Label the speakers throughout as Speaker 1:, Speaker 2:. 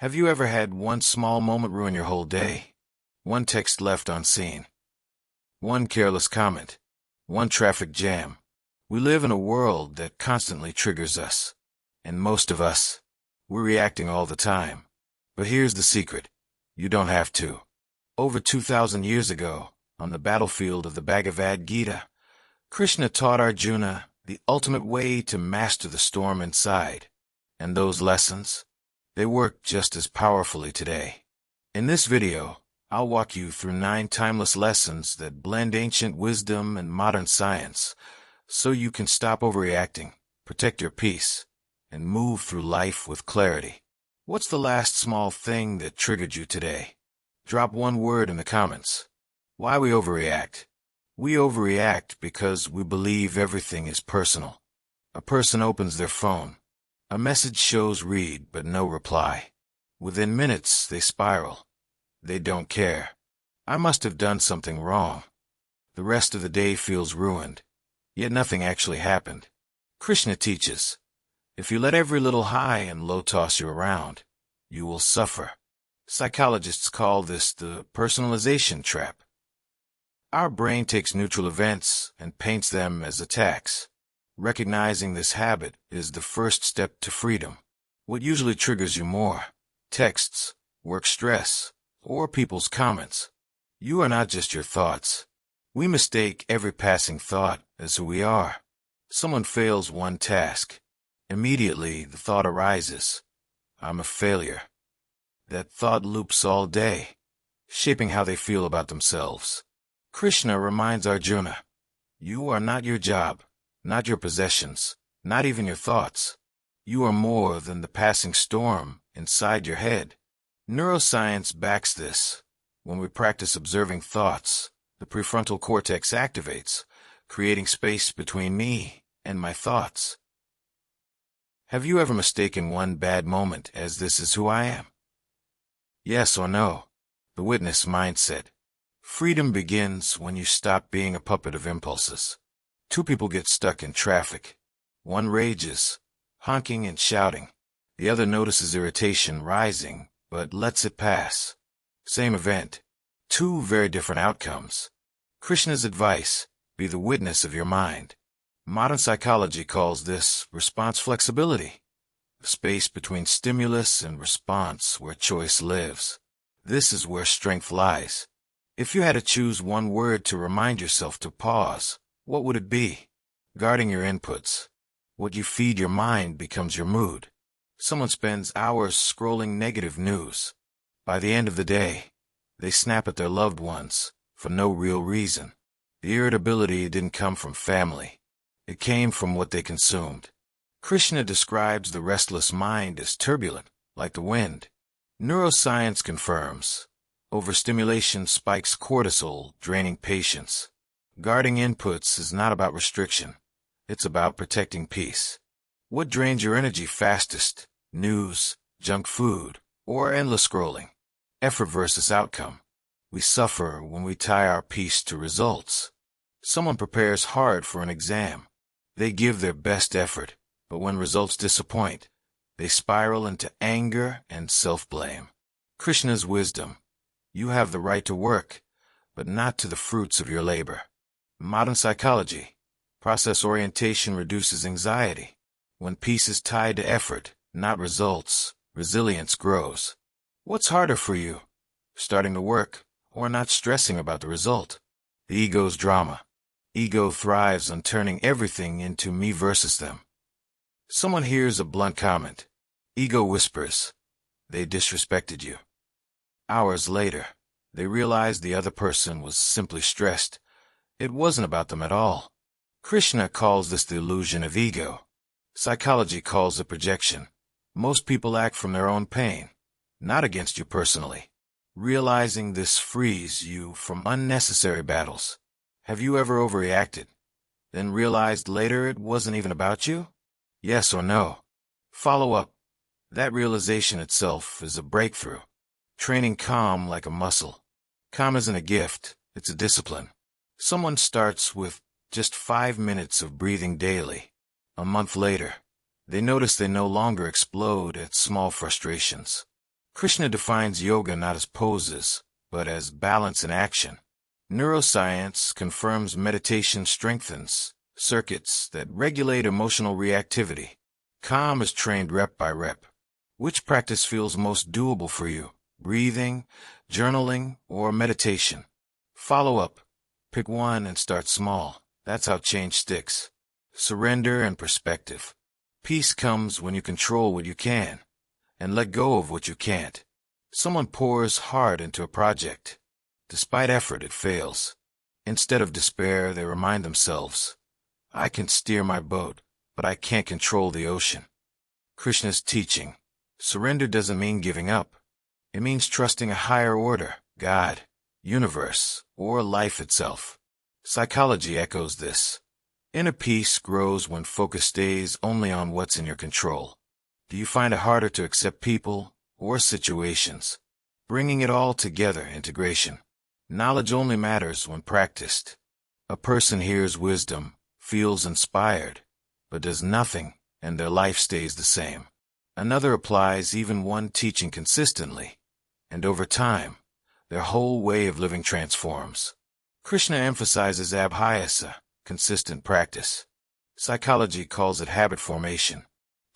Speaker 1: Have you ever had one small moment ruin your whole day? One text left unseen. One careless comment. One traffic jam. We live in a world that constantly triggers us. And most of us, we're reacting all the time. But here's the secret. You don't have to. Over 2,000 years ago, on the battlefield of the Bhagavad Gita, Krishna taught Arjuna the ultimate way to master the storm inside. And those lessons, they work just as powerfully today. In this video, I'll walk you through 9 timeless lessons that blend ancient wisdom and modern science, so you can stop overreacting, protect your peace, and move through life with clarity. What's the last small thing that triggered you today? Drop one word in the comments. Why we overreact? We overreact because we believe everything is personal. A person opens their phone. A message shows read, but no reply. Within minutes, they spiral. They don't care. I must have done something wrong. The rest of the day feels ruined, yet nothing actually happened. Krishna teaches, if you let every little high and low toss you around, you will suffer. Psychologists call this the personalization trap. Our brain takes neutral events and paints them as attacks. Recognizing this habit is the first step to freedom. What usually triggers you more? Texts, work stress, or people's comments. You are not just your thoughts. We mistake every passing thought as who we are. Someone fails one task. Immediately, the thought arises, I'm a failure. That thought loops all day, shaping how they feel about themselves. Krishna reminds Arjuna, you are not your job. Not your possessions, not even your thoughts. You are more than the passing storm inside your head. Neuroscience backs this. When we practice observing thoughts, the prefrontal cortex activates, creating space between me and my thoughts. Have you ever mistaken one bad moment as this is who I am? Yes or no? The witness mindset. Freedom begins when you stop being a puppet of impulses. 2 people get stuck in traffic. One rages, honking and shouting. The other notices irritation rising, but lets it pass. Same event. 2 very different outcomes. Krishna's advice, be the witness of your mind. Modern psychology calls this response flexibility, the space between stimulus and response where choice lives. This is where strength lies. If you had to choose one word to remind yourself to pause, what would it be? Guarding your inputs. What you feed your mind becomes your mood. Someone spends hours scrolling negative news. By the end of the day, they snap at their loved ones for no real reason. The irritability didn't come from family. It came from what they consumed. Krishna describes the restless mind as turbulent, like the wind. Neuroscience confirms. Overstimulation spikes cortisol, draining patience. Guarding inputs is not about restriction. It's about protecting peace. What drains your energy fastest? News, junk food, or endless scrolling? Effort versus outcome. We suffer when we tie our peace to results. Someone prepares hard for an exam. They give their best effort, but when results disappoint, they spiral into anger and self-blame. Krishna's wisdom. You have the right to work, but not to the fruits of your labor. Modern psychology. Process orientation reduces anxiety. When peace is tied to effort, not results, resilience grows. What's harder for you? Starting to work, or not stressing about the result? The ego's drama. Ego thrives on turning everything into me versus them. Someone hears a blunt comment. Ego whispers, they disrespected you. Hours later, they realize the other person was simply stressed. It wasn't about them at all. Krishna calls this the illusion of ego. Psychology calls it projection. Most people act from their own pain, not against you personally. Realizing this frees you from unnecessary battles. Have you ever overreacted, then realized later it wasn't even about you? Yes or no? Follow up. That realization itself is a breakthrough. Training calm like a muscle. Calm isn't a gift, it's a discipline. Someone starts with just 5 minutes of breathing daily. A month later, they notice they no longer explode at small frustrations. Krishna defines yoga not as poses, but as balance in action. Neuroscience confirms meditation strengthens circuits that regulate emotional reactivity. Calm is trained rep by rep. Which practice feels most doable for you? Breathing, journaling, or meditation? Follow up. Pick one and start small. That's how change sticks. Surrender and perspective. Peace comes when you control what you can and let go of what you can't. Someone pours hard into a project. Despite effort, it fails. Instead of despair, they remind themselves, I can steer my boat, but I can't control the ocean. Krishna's teaching. Surrender doesn't mean giving up. It means trusting a higher order, God, universe, or life itself. Psychology echoes this. Inner peace grows when focus stays only on what's in your control. Do you find it harder to accept people or situations? Bringing it all together, integration. Knowledge only matters when practiced. A person hears wisdom, feels inspired, but does nothing, and their life stays the same. Another applies even one teaching consistently, and over time, their whole way of living transforms. Krishna emphasizes abhyasa, consistent practice. Psychology calls it habit formation.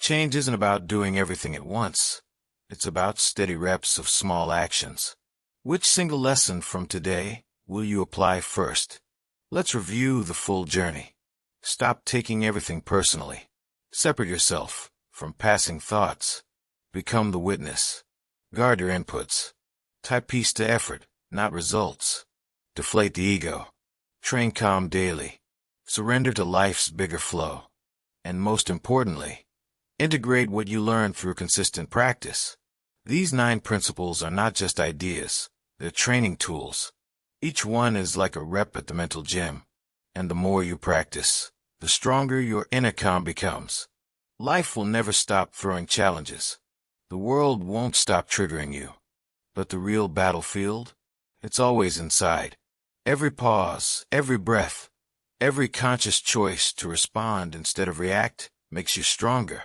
Speaker 1: Change isn't about doing everything at once. It's about steady reps of small actions. Which single lesson from today will you apply first? Let's review the full journey. Stop taking everything personally. Separate yourself from passing thoughts. Become the witness. Guard your inputs. Tie peace to effort, not results. Deflate the ego. Train calm daily. Surrender to life's bigger flow. And most importantly, integrate what you learn through consistent practice. These 9 principles are not just ideas, they're training tools. Each one is like a rep at the mental gym. And the more you practice, the stronger your inner calm becomes. Life will never stop throwing challenges. The world won't stop triggering you. But the real battlefield? It's always inside. Every pause, every breath, every conscious choice to respond instead of react makes you stronger.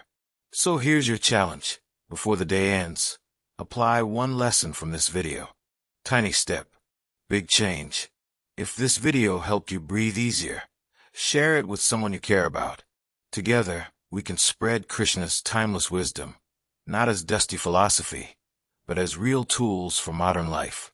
Speaker 1: So here's your challenge. Before the day ends, apply one lesson from this video. Tiny step, big change. If this video helped you breathe easier, share it with someone you care about. Together, we can spread Krishna's timeless wisdom, not as dusty philosophy, but as real tools for modern life.